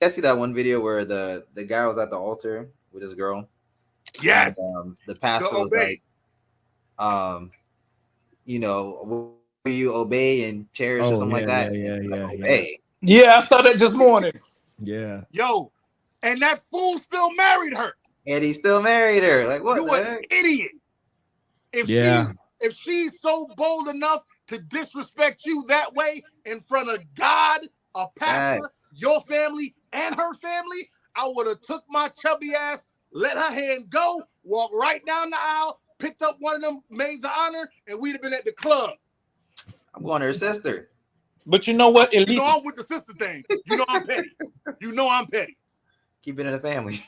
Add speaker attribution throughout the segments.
Speaker 1: I see that one video where the guy was at the altar with his girl.
Speaker 2: Yes.
Speaker 1: And, the pastor was like, will you obey and cherish or something like that?
Speaker 3: Yeah, I saw that this morning.
Speaker 4: Yeah.
Speaker 2: Yo, and that fool still married her.
Speaker 1: And he still married her. Like, what?
Speaker 2: You an idiot. If she's so bold enough to disrespect you that way in front of God, a pastor, your family, and her family, I would have took my chubby ass, let her hand go, walk right down the aisle, picked up one of them maids of honor, and we'd have been at the club.
Speaker 1: I'm going to her sister.
Speaker 3: But you know what?
Speaker 2: You know I'm with the sister thing. You know I'm petty. You know I'm petty.
Speaker 1: Keep it in the family.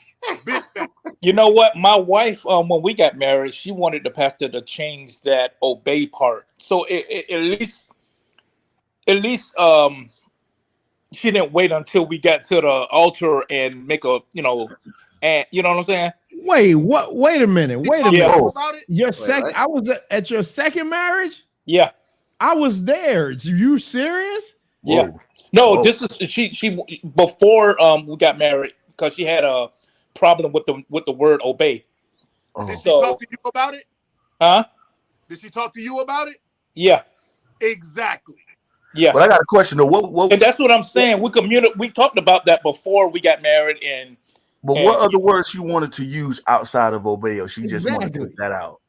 Speaker 3: You know what? My wife, when we got married, she wanted the pastor to change that obey part. So at least, she didn't wait until we got to the altar and make a, and you know what I'm saying?
Speaker 4: Wait, what? Wait a minute.
Speaker 2: Yeah.
Speaker 4: I was at your second marriage?
Speaker 3: Yeah.
Speaker 4: I was there. You serious?
Speaker 3: Yeah. Whoa. No, this is she before we got married because she had a problem with the word obey.
Speaker 2: Did she talk to you about it?
Speaker 3: Huh?
Speaker 2: Did she talk to you about it?
Speaker 3: Yeah.
Speaker 2: Exactly.
Speaker 3: Yeah.
Speaker 5: But I got a question though. What
Speaker 3: and that's what I'm saying. We talked about that before we got married
Speaker 5: But what other words she wanted to use outside of obey, or she just wanted to take that out?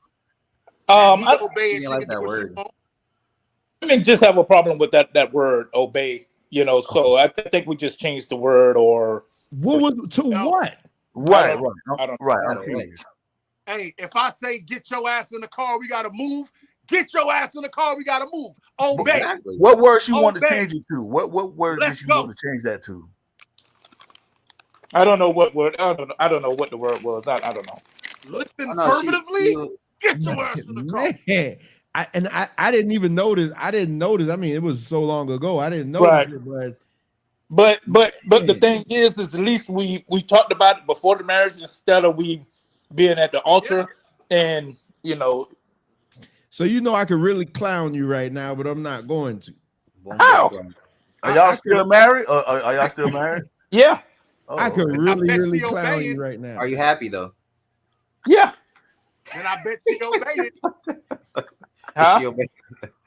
Speaker 3: I
Speaker 1: like that word.
Speaker 3: I mean, just have a problem with that word obey. So I think we just changed the word or
Speaker 4: what was to what?
Speaker 5: Right.
Speaker 2: Hey, if I say get your ass in the car, we gotta move. Get your ass in the car, we gotta move. Obey.
Speaker 1: Exactly.
Speaker 5: What word she wanted to change it to? What word did she want to change that to?
Speaker 3: I don't know what word. I don't know what the word was. I don't know.
Speaker 2: Listen affirmatively. Get your ass in the car.
Speaker 4: Man. I didn't even notice. I didn't notice. I mean, it was so long ago. I didn't notice it,
Speaker 3: but the thing is at least we talked about it before the marriage instead of we being at the altar and
Speaker 4: So I could really clown you right now, but I'm not going to.
Speaker 3: How?
Speaker 5: Are y'all still married? Or are y'all still married?
Speaker 3: Yeah.
Speaker 4: Oh, I could really clown you right now.
Speaker 1: Are you happy though?
Speaker 3: Yeah.
Speaker 2: And I bet she obeyed it.
Speaker 3: Huh?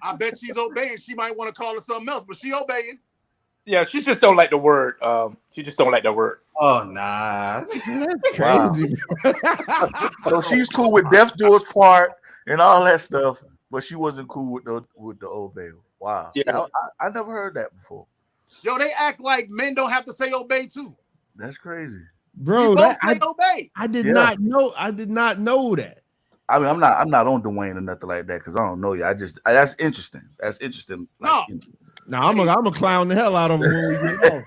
Speaker 2: I bet she's obeying. She might want to call her something else, but she obeying.
Speaker 3: Yeah, she just don't like the word. She just don't like the word.
Speaker 1: Oh nah,
Speaker 4: that's crazy.
Speaker 5: So she's cool with death do us part and all that stuff, but she wasn't cool with the obey. Wow.
Speaker 3: Yeah,
Speaker 5: I never heard that before.
Speaker 2: Yo, they act like men don't have to say obey too.
Speaker 5: That's crazy,
Speaker 4: bro.
Speaker 2: Obey.
Speaker 4: I did not know. I did not know that.
Speaker 5: I mean, I'm not on Dwayne or nothing like that because I don't know you. That's interesting. That's interesting.
Speaker 2: No.
Speaker 4: Now I'm a clown the hell out of him when we get off.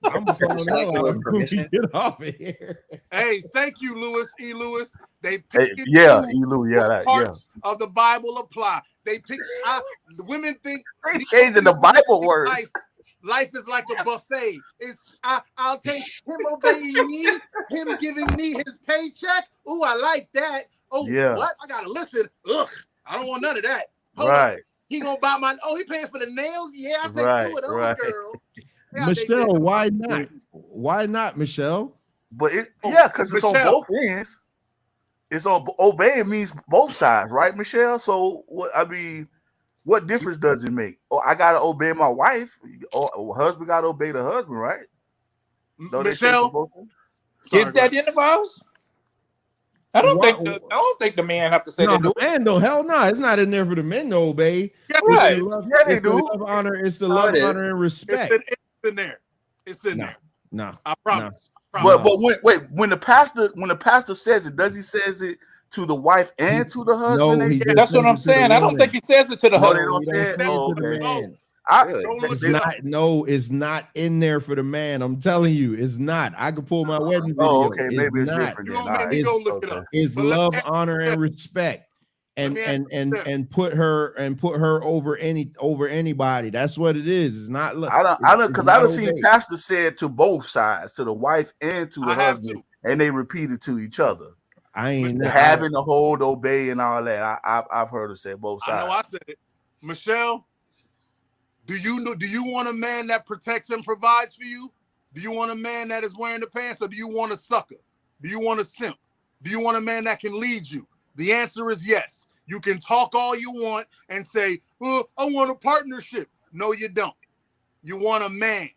Speaker 4: I'm a clown the hell out of him when we get off of here.
Speaker 2: Hey, thank you, Lewis E. Lewis. They
Speaker 5: pick
Speaker 2: parts of the Bible apply. They pick. Women think
Speaker 5: changing the Bible words.
Speaker 2: Life is like a buffet. I'll take him obeying me, him giving me his paycheck. Ooh, I like that. Oh, what? I gotta listen. Ugh, I don't want none of that. Hold on. He gonna buy my. Oh, he paying for the nails. Yeah, I'll take 2 of those, girl.
Speaker 4: Michelle, why not? Why not, Michelle?
Speaker 5: But because it's on both ends. It's on obeying means both sides, right, Michelle? So what difference does it make? Oh, I gotta obey my wife. Or husband gotta obey the husband, right?
Speaker 2: Michelle,
Speaker 3: is that in the vows? I don't think the man have to say that.
Speaker 4: The man, no, hell no, it's not in there for the men to obey.
Speaker 2: Yeah,
Speaker 3: right.
Speaker 5: They do.
Speaker 4: Love, honor, it's the love, honor, and respect.
Speaker 2: It's in there. It's in there.
Speaker 4: No,
Speaker 2: I promise.
Speaker 5: But when the pastor says it, does he says it to the wife and to the husband?
Speaker 4: No,
Speaker 3: that's what I'm saying. I don't think he says it to the husband.
Speaker 4: It's not in there for the man. I'm telling you, it's not. I could pull my wedding video.
Speaker 5: Oh, okay, maybe it's different.
Speaker 2: You're gonna make me go look it up.
Speaker 4: It's love, honor, and respect, and put her over anybody. That's what it is. It's not.
Speaker 5: I don't because I don't see pastor said to both sides, to the wife and to the husband, and they repeated to each other.
Speaker 4: I ain't
Speaker 5: having to hold, obey, and all that. I've heard her say both sides.
Speaker 2: I know I said it. Michelle, do you want a man that protects and provides for you? Do you want a man that is wearing the pants, or do you want a sucker? Do you want a simp? Do you want a man that can lead you? The answer is yes. You can talk all you want and say, "Oh, I want a partnership." No, you don't. You want a man.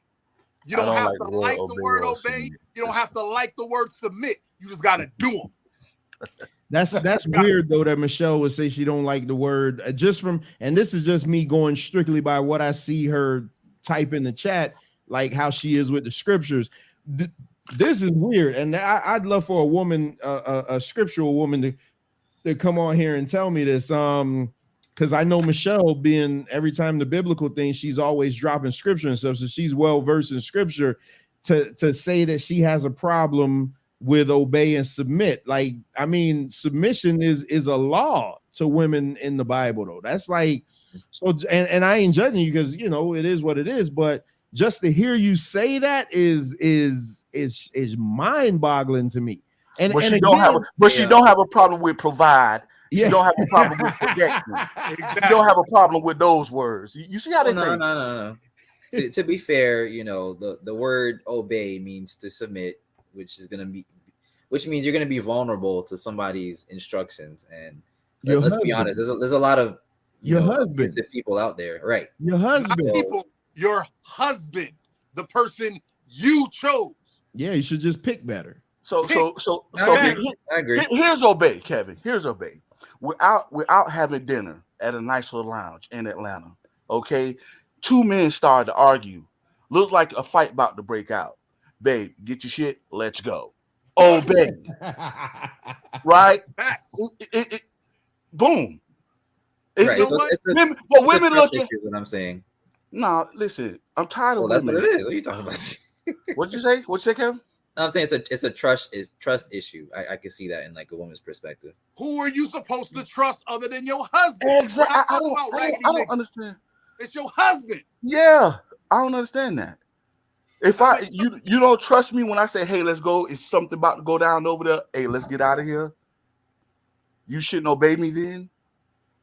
Speaker 2: You don't have to like the word obey. You don't have to like the word submit. You just got to do them.
Speaker 4: That's weird though that Michelle would say she don't like the word just from, and this is just me going strictly by what I see her type in the chat, like how she is with the scriptures. This is weird, and I'd love for a woman, a scriptural woman, to come on here and tell me this. Because I know Michelle, being every time the biblical thing, she's always dropping scripture and stuff, so she's well versed in scripture. To say that she has a problem with obey and submit, like, I mean, submission is a law to women in the Bible, though. That's like, so, and I ain't judging you because, you know, it is what it is, but just to hear you say that is mind-boggling to me. And
Speaker 5: but
Speaker 4: she
Speaker 5: don't have a problem with provide. You don't have a problem with protection. Exactly. You don't have a problem with those words. You see how they think?
Speaker 1: No. To be fair, you know, the word obey means to submit, which means you're gonna be vulnerable to somebody's instructions. And let's be honest, there's a lot of abusive people out there, right?
Speaker 4: Your husband,
Speaker 2: your husband, the person you chose.
Speaker 4: Yeah, you should just pick better.
Speaker 5: So I agree. Here's obey, Kevin. Here's obey. We're out having dinner at a nice little lounge in Atlanta. Okay, two men started to argue. Looked like a fight about to break out. Babe, get your shit. Let's go. Obey. Right? Boom.
Speaker 1: Right.
Speaker 5: Women looking.
Speaker 1: What I'm saying.
Speaker 5: No, listen. I'm tired of.
Speaker 1: That's what it is. What are you talking about?
Speaker 5: What'd you say? What'd you say, Kevin?
Speaker 1: I'm saying it's a trust issue. I can see that in like a woman's perspective.
Speaker 2: Who are you supposed to trust other than your husband?
Speaker 5: Exactly. I don't understand.
Speaker 2: It's your husband.
Speaker 5: Yeah, I don't understand that. If you don't trust me when I say, hey, let's go, is something about to go down over there? Hey, let's get out of here. You shouldn't obey me then.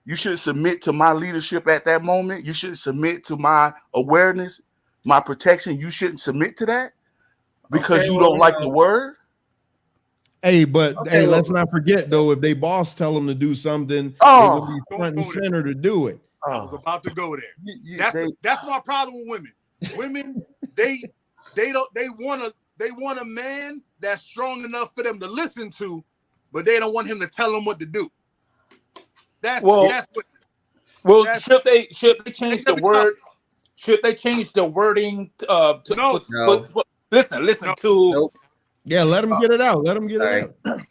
Speaker 5: You should submit to my leadership at that moment. You should submit to my awareness, my protection. You shouldn't submit to that because you don't like the word.
Speaker 4: Hey, but let's not forget though, if they boss tell them to do something, they will be front and center to do it.
Speaker 2: I was about to go there. That's my problem with women. Women, they want a man that's strong enough for them to listen to, but they don't want him to tell them what to do.
Speaker 3: Should they change the word? Should they change the wording?
Speaker 2: No.
Speaker 3: Listen to.
Speaker 1: Nope.
Speaker 4: Yeah, let them get it out. Let them get it
Speaker 3: out.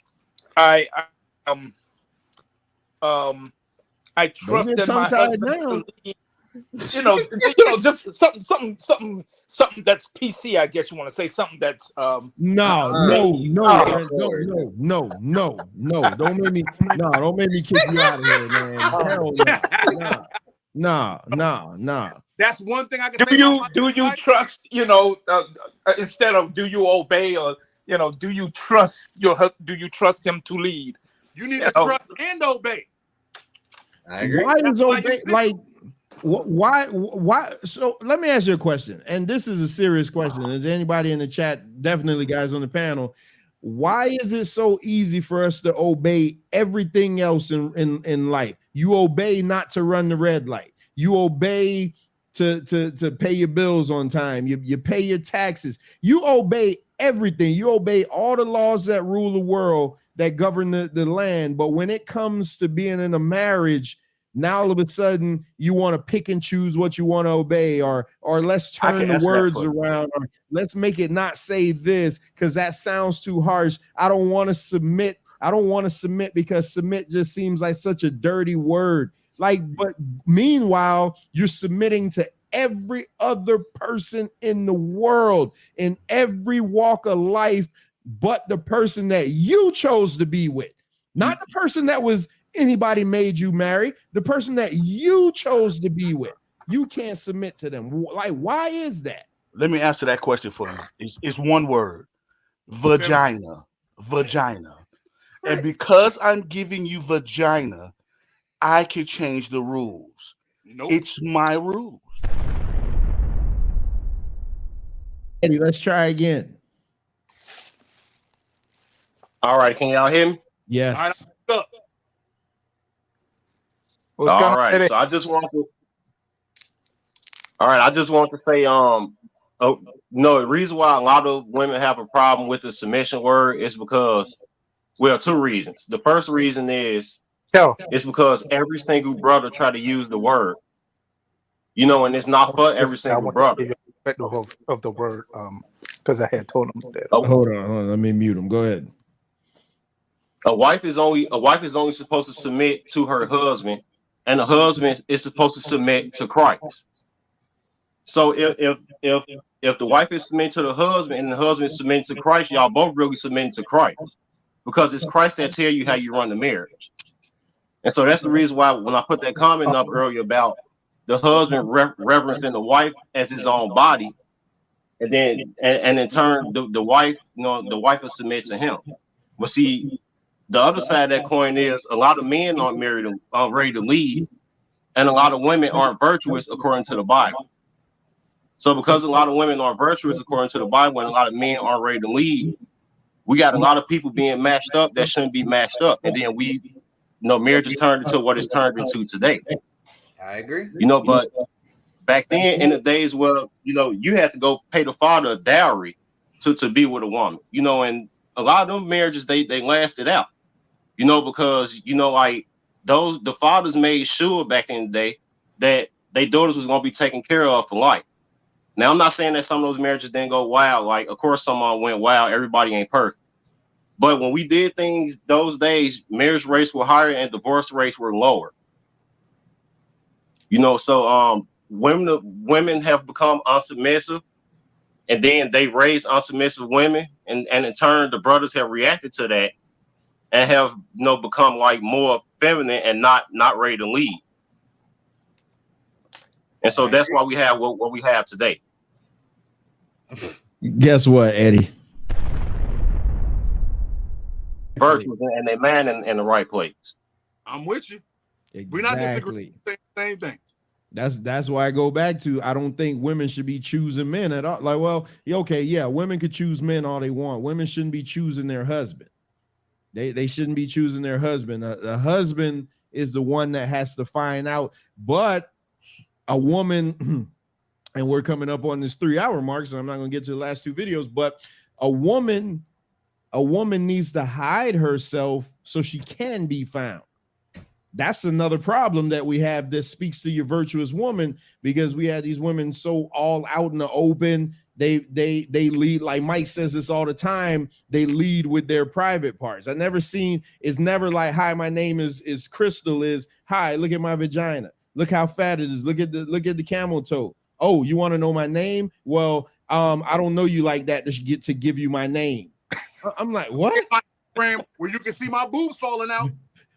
Speaker 3: I trust in my husband. Just something that's PC. I guess you want to say something that's
Speaker 4: No. Don't make me kick you out of here, man. Hell no.
Speaker 2: That's one thing I can say.
Speaker 3: Do you trust? Instead of do you obey, or do you trust him to lead?
Speaker 2: You need to trust and obey.
Speaker 1: I agree.
Speaker 4: Why is obey like? Why? So let me ask you a question, and this is a serious question. Is anybody in the chat? Definitely, guys on the panel. Why is it so easy for us to obey everything else in life? You obey not to run the red light. You obey to pay your bills on time. You pay your taxes. You obey everything. You obey all the laws that rule the world, that govern the land. But when it comes to being in a marriage, now all of a sudden you want to pick and choose what you want to obey, or let's turn the words around, or let's make it not say this because that sounds too harsh. I don't want to submit. I don't want to submit because submit just seems like such a dirty word. But meanwhile, you're submitting to every other person in the world, in every walk of life, but the person that you chose to be with, not the person that was anybody made you marry, the person that you chose to be with. You can't submit to them. Like, why is that?
Speaker 5: Let me answer that question for you. It's one word: vagina. Vagina. And because I'm giving you vagina, I can change the rules.
Speaker 2: Nope.
Speaker 5: It's my rules.
Speaker 4: Eddie, let's try again.
Speaker 6: All right, can y'all hear me?
Speaker 4: Yes.
Speaker 6: All right, so I just want to say, no, the reason why a lot of women have a problem with the submission word is because, well, two reasons. The first reason is it's because every single brother try to use the word, and it's not for every single brother.
Speaker 3: Of the word, because I had told him that.
Speaker 4: Hold on, let me mute him. Go ahead.
Speaker 6: A wife is only supposed to submit to her husband, and the husband is supposed to submit to Christ. So if the wife is submitting to the husband and the husband is submitting to Christ, y'all both really submitting to Christ, because it's Christ that tell you how you run the marriage. And so that's the reason why when I put that comment up earlier about the husband reverencing the wife as his own body, and then and in turn the wife, the wife will submit to him. But see, the other side of that coin is a lot of men aren't ready to lead, and a lot of women aren't virtuous according to the Bible. So because a lot of women aren't virtuous according to the Bible, and a lot of men aren't ready to lead, we got a lot of people being matched up that shouldn't be matched up, and then marriage is turned into what it's turned into today.
Speaker 1: I agree.
Speaker 6: But back then in the days where you had to go pay the father a dowry to be with a woman, and a lot of them marriages they lasted out, because like the fathers made sure back in the day that their daughters was gonna be taken care of for life. Now I'm not saying that some of those marriages didn't go wild. Like, of course, some of them went wild. Everybody ain't perfect. But when we did things those days, marriage rates were higher and divorce rates were lower. So women have become unsubmissive, and then they raise unsubmissive women, and in turn the brothers have reacted to that and have become like more feminine and not ready to lead. And so that's why we have what we have today.
Speaker 4: Guess what, Eddie?
Speaker 6: Virtues and they man in the right place.
Speaker 2: I'm with you.
Speaker 4: Exactly.
Speaker 2: We're not disagreeing. Same thing.
Speaker 4: That's why I go back to, I don't think women should be choosing men at all. Like, well, okay, yeah, women could choose men all they want. Women shouldn't be choosing their husband. They shouldn't be choosing their husband. The husband is the one that has to find out. But a woman, and we're coming up on this 3-hour mark, so I'm not going to get to the last two videos, but a woman needs to hide herself so she can be found. That's another problem that we have. This speaks to your virtuous woman, because we have these women so all out in the open. They lead, like Mike says this all the time, they lead with their private parts. It's never like, hi, my name is Crystal, is hi, look at my vagina, look how fat it is, look at the camel toe. Oh, you want to know my name? Well, I don't know you like that to give you my name. I'm like, what?
Speaker 2: Where you can see my boobs falling out.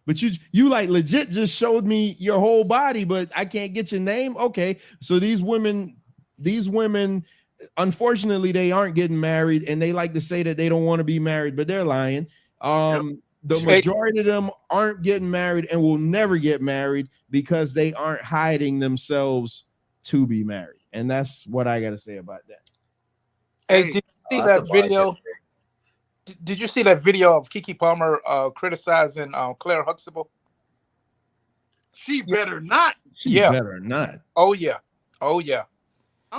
Speaker 4: But you like legit just showed me your whole body, but I can't get your name. Okay, so these women, unfortunately, they aren't getting married, and they like to say that they don't want to be married, but they're lying. The majority of them aren't getting married and will never get married because they aren't hiding themselves to be married, and that's what I got to say about that.
Speaker 3: Hey, did you see that video? Did you see that video of Keke Palmer criticizing Claire Huxtable?
Speaker 2: She better not.
Speaker 4: She better not.
Speaker 3: Oh yeah.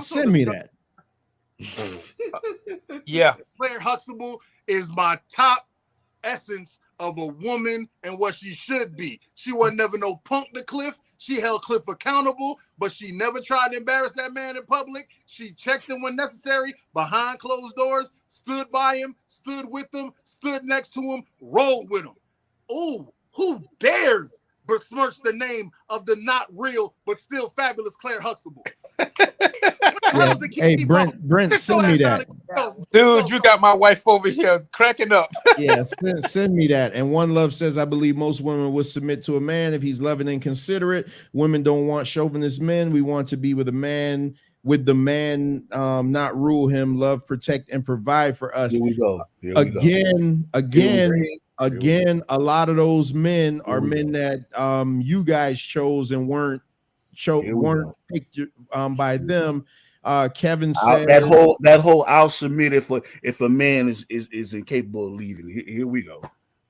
Speaker 4: Send me that.
Speaker 3: Yeah.
Speaker 2: Claire Huxtable is my top essence of a woman and what she should be. She was never no punk to Cliff. She held Cliff accountable, but she never tried to embarrass that man in public. She checked him when necessary, behind closed doors, stood by him, stood with him, stood next to him, rolled with him. Ooh, who dares besmirch the name of the not real but still fabulous Claire Huxtable?
Speaker 4: Hey, Brent, send me that.
Speaker 3: Dude, you got my wife over here cracking up.
Speaker 4: Yeah, send me that. And One Love says, I believe most women would submit to a man if he's loving and considerate. Women don't want chauvinist men. We want to be with a man, not rule him, love, protect, and provide for us.
Speaker 5: Here we go.
Speaker 4: Again, a lot of those men are men that you guys chose and weren't picked by them. Kevin said
Speaker 5: that whole I'll submit if a man is incapable of leading. Here we go.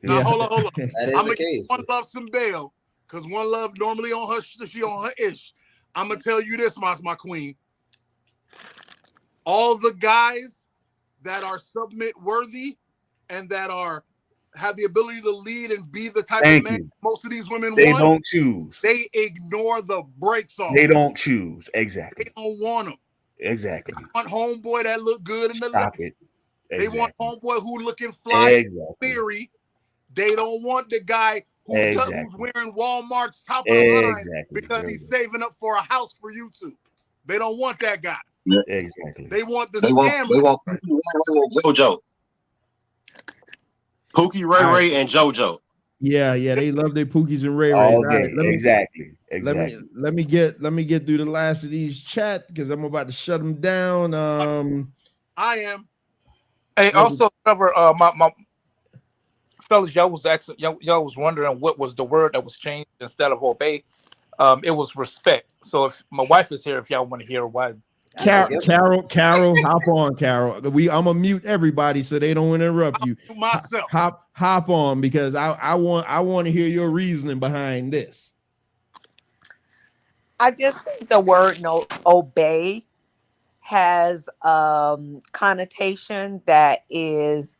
Speaker 2: Now hold on.
Speaker 1: That is
Speaker 2: I'm
Speaker 1: the
Speaker 2: gonna give
Speaker 1: case.
Speaker 2: One Love some bail because One Love normally on her, she on her ish. I'm gonna tell you this, my queen. All the guys that are submit worthy and that have the ability to lead and be the type of man most of these women
Speaker 5: they
Speaker 2: want,
Speaker 5: don't choose.
Speaker 2: They ignore the brakes off.
Speaker 5: They don't choose. Exactly.
Speaker 2: They don't want them.
Speaker 5: Exactly.
Speaker 2: They want homeboy that look good in the
Speaker 5: Stop
Speaker 2: lips.
Speaker 5: it. Exactly.
Speaker 2: They want homeboy who looking fly theory. They don't want the guy who's wearing Walmart's top of the line because he's saving up for a house for YouTube. They don't want that guy.
Speaker 5: Exactly.
Speaker 2: They want the
Speaker 6: scammer. They want JoJo. Pookie, Ray, and JoJo.
Speaker 4: Yeah, they love their Pookies and Ray.
Speaker 5: All
Speaker 4: Right,
Speaker 5: day. Exactly.
Speaker 4: Let me get through the last of these chat because I'm about to shut them down.
Speaker 2: I am.
Speaker 3: Hey, also, Trevor, my fellas, y'all was wondering what was the word that was changed instead of obey. It was respect. So if my wife is here, if y'all want to hear why.
Speaker 4: Carol, hop on, Carol. I'm gonna mute everybody so they don't interrupt you.
Speaker 2: Myself.
Speaker 4: Hop on because I want to hear your reasoning behind this.
Speaker 7: I just think the word obey has connotation that is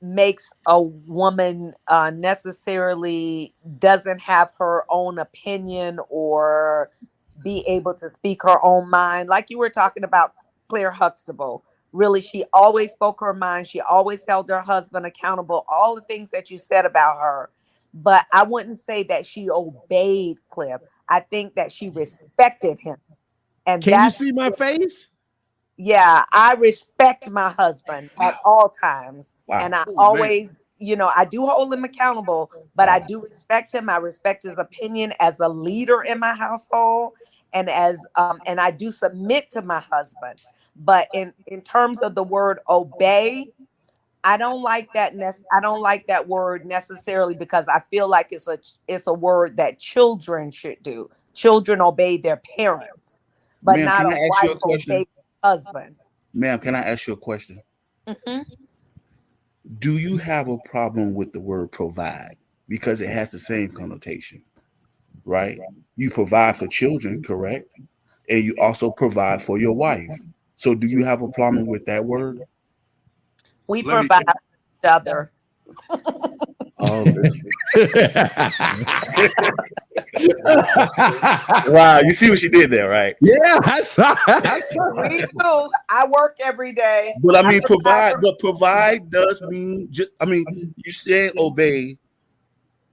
Speaker 7: makes a woman necessarily doesn't have her own opinion or be able to speak her own mind. Like you were talking about Claire Huxtable. Really, she always spoke her mind. She always held her husband accountable. All the things that you said about her. But I wouldn't say that she obeyed Cliff. I think that she respected him. And
Speaker 4: can you see my face?
Speaker 7: Yeah, I respect my husband at all times. Wow. And I always, I do hold him accountable, but I do respect him. I respect his opinion as a leader in my household and and I do submit to my husband. But in terms of the word obey, I don't like that. I don't like that word necessarily because I feel like it's a word that children should do. Children obey their parents, but
Speaker 5: Ma'am,
Speaker 7: not a wife obey husband.
Speaker 5: Ma'am, can I ask you a question?
Speaker 7: Mm-hmm.
Speaker 5: Do you have a problem with the word provide? Because it has the same connotation, right? You provide for children, correct? And you also provide for your wife. So do you have a problem with that word?
Speaker 7: We provide for each other.
Speaker 5: Wow, you see what she did there, right?
Speaker 4: Yeah, I saw.
Speaker 7: We do. I work every day.
Speaker 5: But I mean, provide does mean you say obey,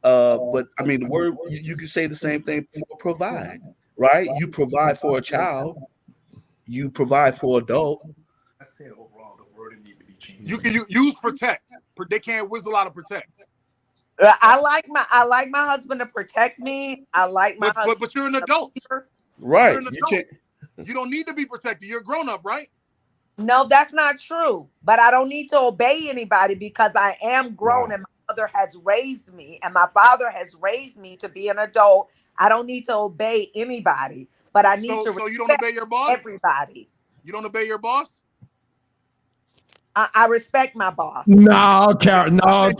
Speaker 5: but I mean the word you can say the same thing for provide, right? You provide for a child, you provide for adult.
Speaker 3: I said overall the word need to be changed.
Speaker 2: You can use protect. They can't whistle out of protect.
Speaker 7: I like my husband to protect me. I like my husband.
Speaker 2: But you're an adult.
Speaker 5: Right.
Speaker 2: You're an adult. You don't need to be protected. You're a grown up, right?
Speaker 7: No, that's not true. But I don't need to obey anybody because I am grown and my mother has raised me and my father has raised me to be an adult. I don't need to obey anybody, but I need to respect
Speaker 2: you don't obey your boss?
Speaker 7: Everybody.
Speaker 2: You don't obey your boss?
Speaker 7: I respect my boss.
Speaker 4: No, Carol. No.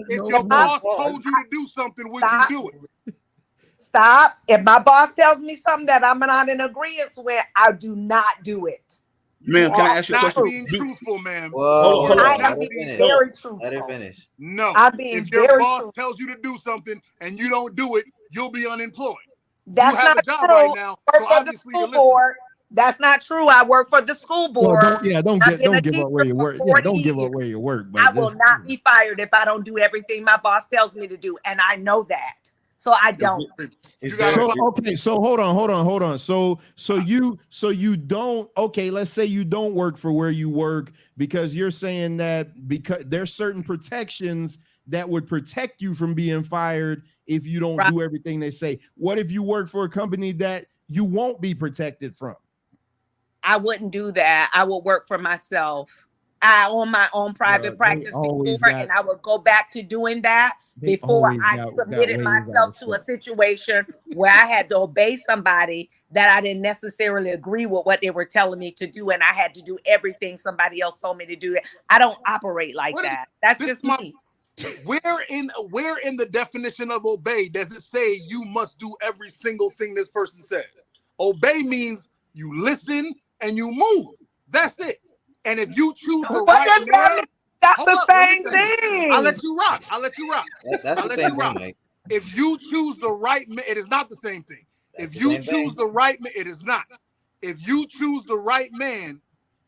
Speaker 2: If your boss told you to do something, would you do it?
Speaker 7: Stop. If my boss tells me something that I'm not in agreement with, I do not do it.
Speaker 5: Ma'am, can I ask you a question?
Speaker 2: Being truthful, ma'am.
Speaker 7: I am being very truthful.
Speaker 1: Let her finish.
Speaker 2: No.
Speaker 7: I'm being
Speaker 2: if your
Speaker 7: very
Speaker 2: boss
Speaker 7: truthful.
Speaker 2: tells you to do something and you don't do it, you'll be unemployed.
Speaker 7: That's
Speaker 2: you have
Speaker 7: not
Speaker 2: a job
Speaker 7: true.
Speaker 2: right now, so obviously you're listening.
Speaker 7: That's not true. I work for the school board.
Speaker 4: Well, don't give up where you work. Yeah, don't give up where you work.
Speaker 7: I will not be fired if I don't do everything my boss tells me to do, and I know that. So I don't.
Speaker 4: So hold on. So you don't. Okay, let's say you don't work for where you work because you're saying that because there's certain protections that would protect you from being fired if you don't do everything they say. What if you work for a company that you won't be protected from?
Speaker 7: I wouldn't do that. I would work for myself. I own my own private practice before, and I would go back to doing that before I submitted myself to a situation where I had to obey somebody that I didn't necessarily agree with what they were telling me to do, and I had to do everything somebody else told me to do. I don't operate like that. That's just me.
Speaker 2: Where in the definition of obey does it say you must do every single thing this person says? Obey means you listen and you move. That's it. And if you choose the right man,
Speaker 7: that's the same thing.
Speaker 2: I'll let you rock.
Speaker 1: That's the same thing, Mike.
Speaker 2: If you choose the right man, it is not the same thing. If you choose the right man, it is not. If you choose the right man,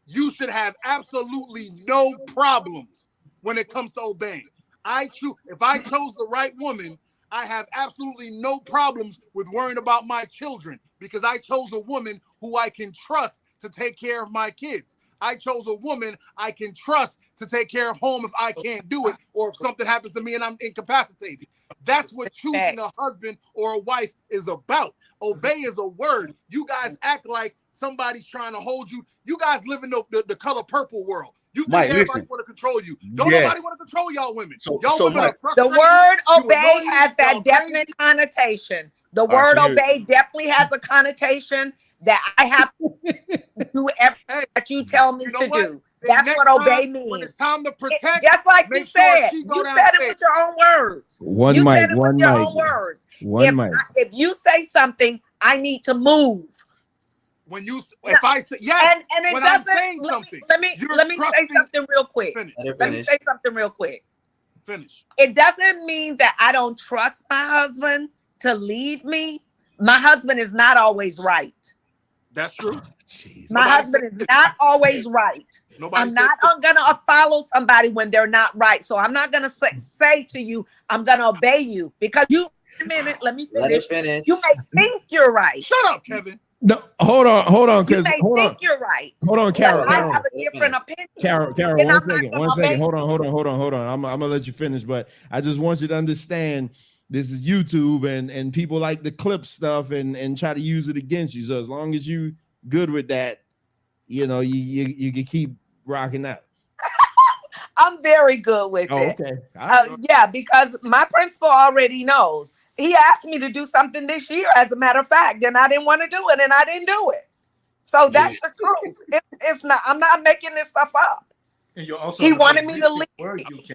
Speaker 2: you should have absolutely no problems when it comes to obeying. If I chose the right woman, I have absolutely no problems with worrying about my children because I chose a woman who I can trust to take care of my kids. I chose a woman I can trust to take care of home if I can't do it or if something happens to me and I'm incapacitated. That's what choosing a husband or a wife is about. Obey is a word. You guys act like somebody's trying to hold you. You guys live in the color purple world. You think everybody want to control you. Don't nobody want to control y'all women. Y'all women are frustrated.
Speaker 7: The word obey has that definite connotation. The word obey definitely has a connotation that I have to do everything that you tell me to do. That's what obey means.
Speaker 2: When it's time to protect,
Speaker 7: just like you said, you said it with your own words. You said it with your own words. If you say something, I need to move.
Speaker 2: If I say yes,
Speaker 7: and it
Speaker 2: when
Speaker 7: doesn't,
Speaker 2: I'm saying something,
Speaker 7: let me say something real quick. Let me say something real quick.
Speaker 2: Finish.
Speaker 7: It doesn't mean that I don't trust my husband to lead me. My husband is not always right.
Speaker 2: That's true.
Speaker 7: My husband is not always right. I'm not gonna follow somebody when they're not right. So I'm not gonna say to you, I'm gonna obey you because you. A minute, let me finish.
Speaker 1: Let her finish.
Speaker 7: You may think you're right.
Speaker 2: Shut up, Kevin.
Speaker 4: No, hold on,
Speaker 7: because you're right.
Speaker 4: Hold on, Carol.
Speaker 7: I have a different opinion.
Speaker 4: Carol, one second. Hold on. I'm gonna let you finish, but I just want you to understand this is YouTube and people like the clip stuff and try to use it against you. So as long as you good with that, you know, you can keep rocking out.
Speaker 7: I'm very good with it.
Speaker 4: Okay.
Speaker 7: Yeah, because my principal already knows. He asked me to do something this year, as a matter of fact, and I didn't want to do it, and I didn't do it. So that's the truth. It's not. I'm not making this stuff up. He wanted me to lead.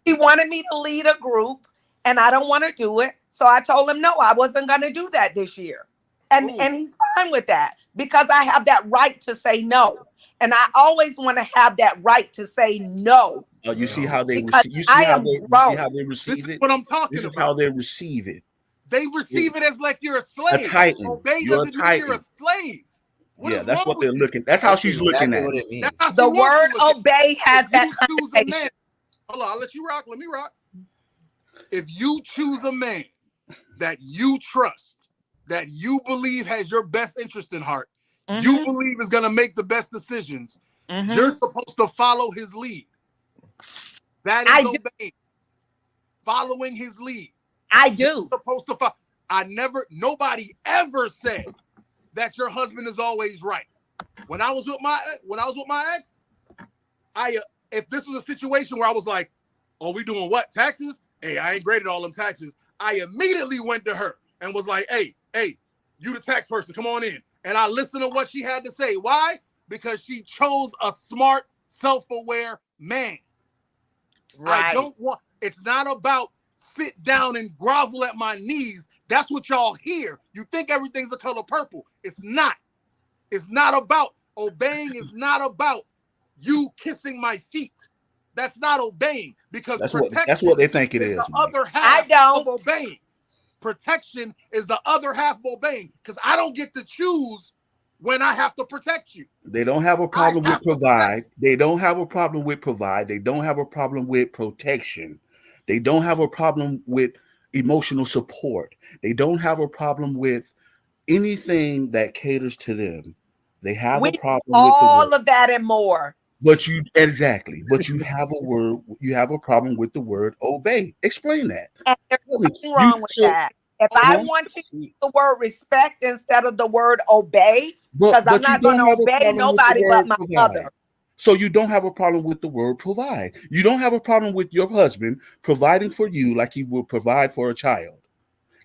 Speaker 7: He wanted me to lead a group, and I don't want to do it. So I told him no, I wasn't going to do that this year, and he's fine with that because I have that right to say no, and I always want to have that right to say no.
Speaker 5: Oh, you see how they
Speaker 7: receive
Speaker 5: it?
Speaker 2: What I'm talking
Speaker 5: this
Speaker 2: about.
Speaker 5: Is how they receive it.
Speaker 2: They receive it as like you're a slave.
Speaker 5: A titan.
Speaker 2: Obey doesn't mean you're a slave.
Speaker 5: That's what they're looking. That's how she's looking at it.
Speaker 2: That's how
Speaker 7: the word obey has that connotation.
Speaker 2: Hold on, I'll let you rock. Let me rock. If you choose a man that you trust, that you believe has your best interest in heart, you believe is going to make the best decisions, you're supposed to follow his lead. That is obeying. Following his lead.
Speaker 7: I do.
Speaker 2: You're supposed to follow. Nobody ever said that your husband is always right. When I was with my ex, if this was a situation where I was like, "Oh, we doing what? Taxes? Hey, I ain't graded all them taxes." I immediately went to her and was like, "Hey, you the tax person, come on in." And I listened to what she had to say. Why? Because she chose a smart, self-aware man.
Speaker 7: Right.
Speaker 2: It's not about sit down and grovel at my knees. That's what y'all hear. You think everything's the color purple. It's not. It's not about obeying. Is not about you kissing my feet. That's not obeying because
Speaker 5: that's what they think it is.
Speaker 2: The other half of obeying. Protection is the other half of obeying because I don't get to choose when I have to protect you.
Speaker 5: They don't have a problem with provide. They don't have a problem with provide. They don't have a problem with protection. They don't have a problem with emotional support. They don't have a problem with anything that caters to them. They have a problem with
Speaker 7: all of that and more.
Speaker 5: But you have a word. You have a problem with the word obey. Explain that.
Speaker 7: And there's nothing wrong with that. If I want to use the word respect instead of the word obey, because I'm not going to obey nobody but my mother.
Speaker 5: So you don't have a problem with the word provide. You don't have a problem with your husband providing for you like he will provide for a child.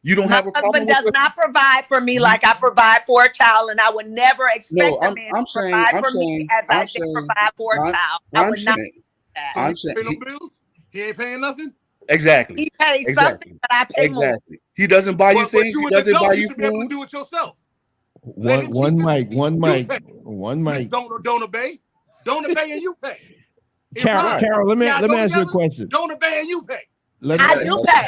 Speaker 5: You don't have a problem.
Speaker 7: My husband does not provide for me like I provide for a child, and I would never expect a man to provide for me as I provide for a child. I would not do that.
Speaker 2: So he pay no bills? He ain't paying nothing?
Speaker 5: Exactly.
Speaker 7: He pays something, but I pay more.
Speaker 5: He doesn't buy you things. He doesn't buy you
Speaker 2: food. Be able to do it yourself.
Speaker 4: One mic. Don't
Speaker 2: obey. Don't obey and you pay.
Speaker 4: Carol, let me ask you a question.
Speaker 2: Don't obey and you pay.
Speaker 7: I do pay.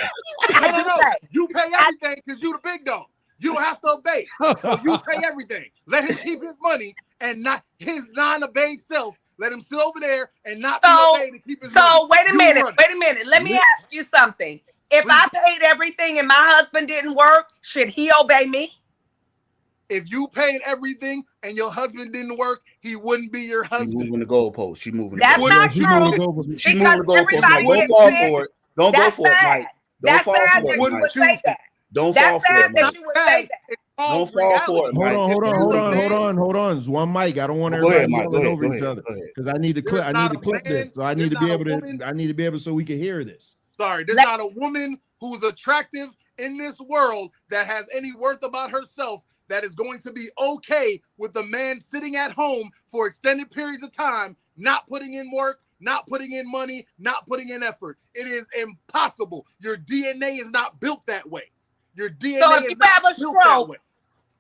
Speaker 2: You pay everything because you the big dog. You don't have to obey. So you pay everything. Let him keep his money and not his non-obeyed self. Let him sit over there and not be obeyed and keep his money.
Speaker 7: So wait a minute. Let me ask you something. If I paid everything and my husband didn't work, should he obey me?
Speaker 2: If you paid everything and your husband didn't work, he wouldn't be your husband.
Speaker 5: She's moving the goalpost. She's moving.
Speaker 7: That's not true.
Speaker 5: She's moving the goalpost. Don't fall for it. Don't go for it, Mike.
Speaker 7: That's sad that you would say that.
Speaker 5: Don't fall for it, Mike.
Speaker 2: Don't fall
Speaker 5: for it, Mike.
Speaker 4: Hold on. It's one mic. I don't want everybody yelling over each other because I need to clip. I need to clip this. So I need to be able to. I need to be able so we can hear this.
Speaker 2: Sorry, there's not a woman who's attractive in this world that has any worth about herself that is going to be okay with the man sitting at home for extended periods of time, not putting in work, not putting in money, not putting in effort. It is impossible. Your DNA is not built that way. Your DNA
Speaker 7: so if
Speaker 2: is
Speaker 7: you
Speaker 2: not
Speaker 7: have a
Speaker 2: built
Speaker 7: stroke,
Speaker 2: that way.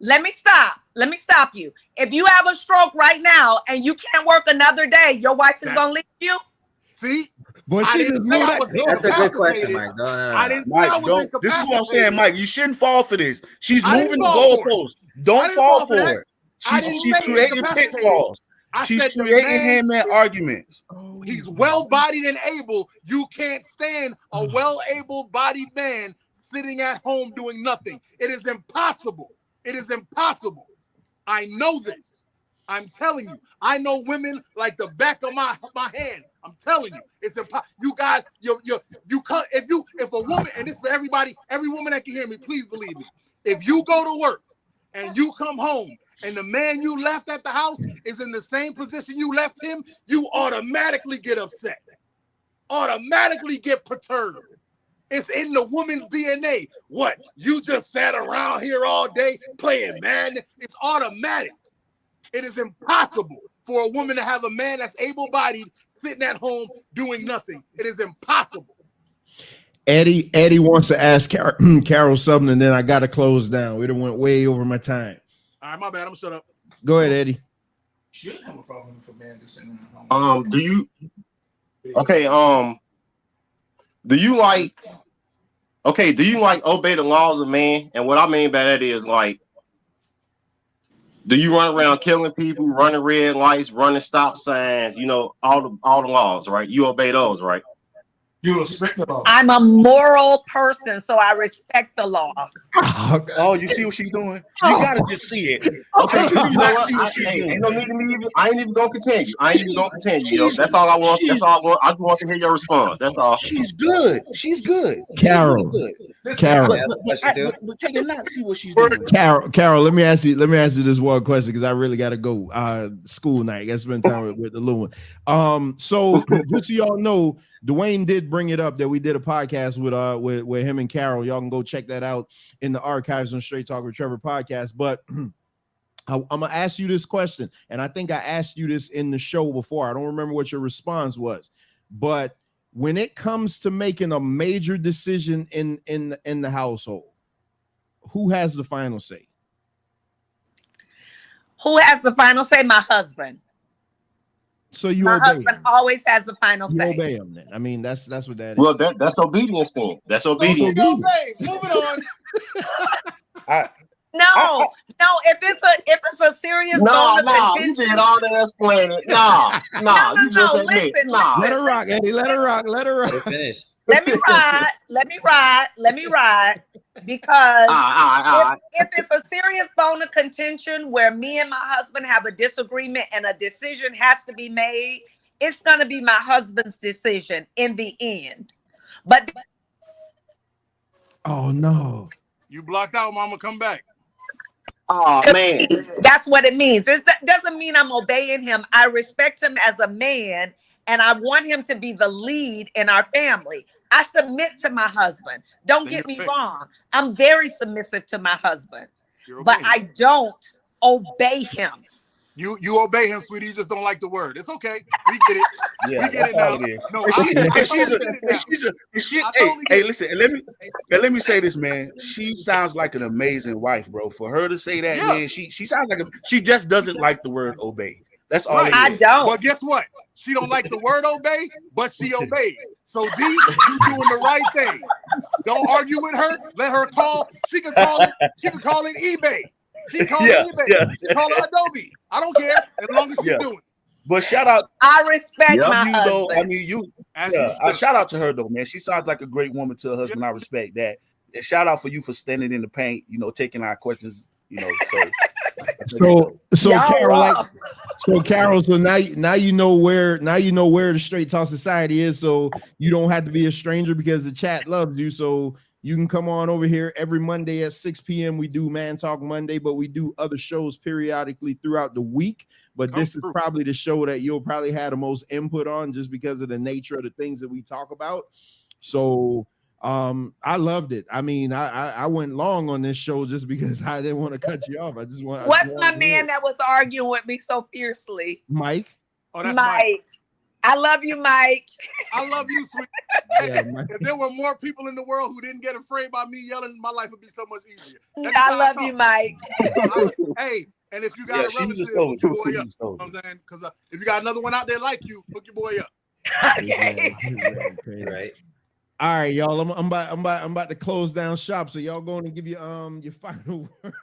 Speaker 7: Let me stop you. If you have a stroke right now and you can't work another day, your wife is going to leave you?
Speaker 2: See?
Speaker 4: Boy,
Speaker 2: I didn't say I was
Speaker 1: That's a good question, Mike.
Speaker 2: I didn't say I was incapacitated.
Speaker 5: This is what I'm saying, Mike. You shouldn't fall for this. She's moving the goalposts. Don't fall for it. She's creating pitfalls. She's creating handman arguments.
Speaker 2: He's well-bodied and able. You can't stand a well-able-bodied man sitting at home doing nothing. It is impossible. It is impossible. I know this. I'm telling you. I know women like the back of my hand. I'm telling you, it's impossible. You guys, you can't. If a woman, and this for everybody, every woman that can hear me, please believe me. If you go to work and you come home and the man you left at the house is in the same position you left him, you automatically get upset, automatically get perturbed. It's in the woman's DNA. What? You just sat around here all day playing Madden? It's automatic. It is impossible for a woman to have a man that's able-bodied sitting at home doing nothing. It is impossible.
Speaker 4: Eddie wants to ask Carol something, and then I got to close down. We done went way over my time.
Speaker 2: All right, my bad. I'm shut up.
Speaker 4: Go ahead, Eddie.
Speaker 3: Shouldn't have a problem for man just sitting at home.
Speaker 6: Do you like obey the laws of man? And what I mean by that is like, do you run around killing people, running red lights, running stop signs, all the laws, right? You obey those, right?
Speaker 3: You respect the law.
Speaker 7: I'm a moral person, so I respect the laws.
Speaker 5: Oh, you see what she's doing? You gotta just see it. Okay, you not see what she's doing.
Speaker 6: I ain't even gonna continue. That's all I want. That's all I want. I just want to hear your response. That's all.
Speaker 5: She's good.
Speaker 4: Carol.
Speaker 5: But can you not see what she's doing?
Speaker 4: Carol, let me ask you this one question because I really gotta go. School night. Gotta spend time with the little one. So just so y'all know, Dwayne did bring it up that we did a podcast with him and Carol. Y'all can go check that out in the archives on Straight Talk with Trevor podcast. But I'm gonna ask you this question, and I think I asked you this in the show before. I don't remember what your response was, but when it comes to making a major decision in the household, who has the final say?
Speaker 7: Who has the final say? My husband.
Speaker 4: So
Speaker 7: my husband always has the final say.
Speaker 4: You obey him then. I mean, that's what that is.
Speaker 6: Well, that's obedience then. That's obedience.
Speaker 2: Moving on.
Speaker 7: No. If it's a serious
Speaker 6: you did all that explaining. No. You just admit.
Speaker 7: Listen.
Speaker 4: Let her rock, Eddie. Let her rock. Let her
Speaker 1: finish.
Speaker 7: Let me ride. Because if it's a serious bone of contention where me and my husband have a disagreement and a decision has to be made, it's going to be my husband's decision in the end. But
Speaker 4: oh no,
Speaker 2: you blocked out, mama. Come back.
Speaker 6: Oh man,
Speaker 7: that's what it means. That doesn't mean I'm obeying him. I respect him as a man, and I want him to be the lead in our family. I submit to my husband. Don't get me wrong. I'm very submissive to my husband, but I don't obey him.
Speaker 2: You obey him, sweetie. You just don't like the word. It's okay. We get it.
Speaker 5: Yeah,
Speaker 2: we get it now. No,
Speaker 5: hey, listen, and let me say this, man. She sounds like an amazing wife, bro. For her to say that, man, she sounds like she just doesn't like the word obey. That's all. Right.
Speaker 7: I don't.
Speaker 2: But guess what? She don't like the word obey, but she obeys. So D, you doing the right thing. Don't argue with her. Let her call. She can call it. She can call it eBay. She call it eBay. She call it Adobe. I don't care as long as you do it.
Speaker 5: But shout out.
Speaker 7: I respect my
Speaker 5: you
Speaker 7: husband.
Speaker 5: though. I mean, shout out to her though, man. She sounds like a great woman to her husband. I respect that. And shout out for you for standing in the paint. You know, taking our questions. You know,
Speaker 4: so Carol, so now you know where the Straight Talk Society is. So you don't have to be a stranger because the chat loves you. So you can come on over here every Monday at 6 p.m. We do Man Talk Monday, but we do other shows periodically throughout the week. But this is probably the show that you'll probably have the most input on just because of the nature of the things that we talk about. So I loved it. I mean, I went long on this show just because I didn't want to cut you off.
Speaker 7: What's my man that was arguing with me so fiercely?
Speaker 4: Mike.
Speaker 2: Oh, that's
Speaker 7: Mike. I love you, Mike.
Speaker 2: I love you, sweet. Hey, if there were more people in the world who didn't get afraid by me yelling, my life would be so much easier.
Speaker 7: I love you, Mike.
Speaker 2: Hey, and if you got a relative, hook your boy up. You know what I'm saying? Because if you got another one out there like you, hook your boy up.
Speaker 7: Okay.
Speaker 1: Right.
Speaker 4: All right, y'all. I'm about to close down shop. So y'all going to give your final word.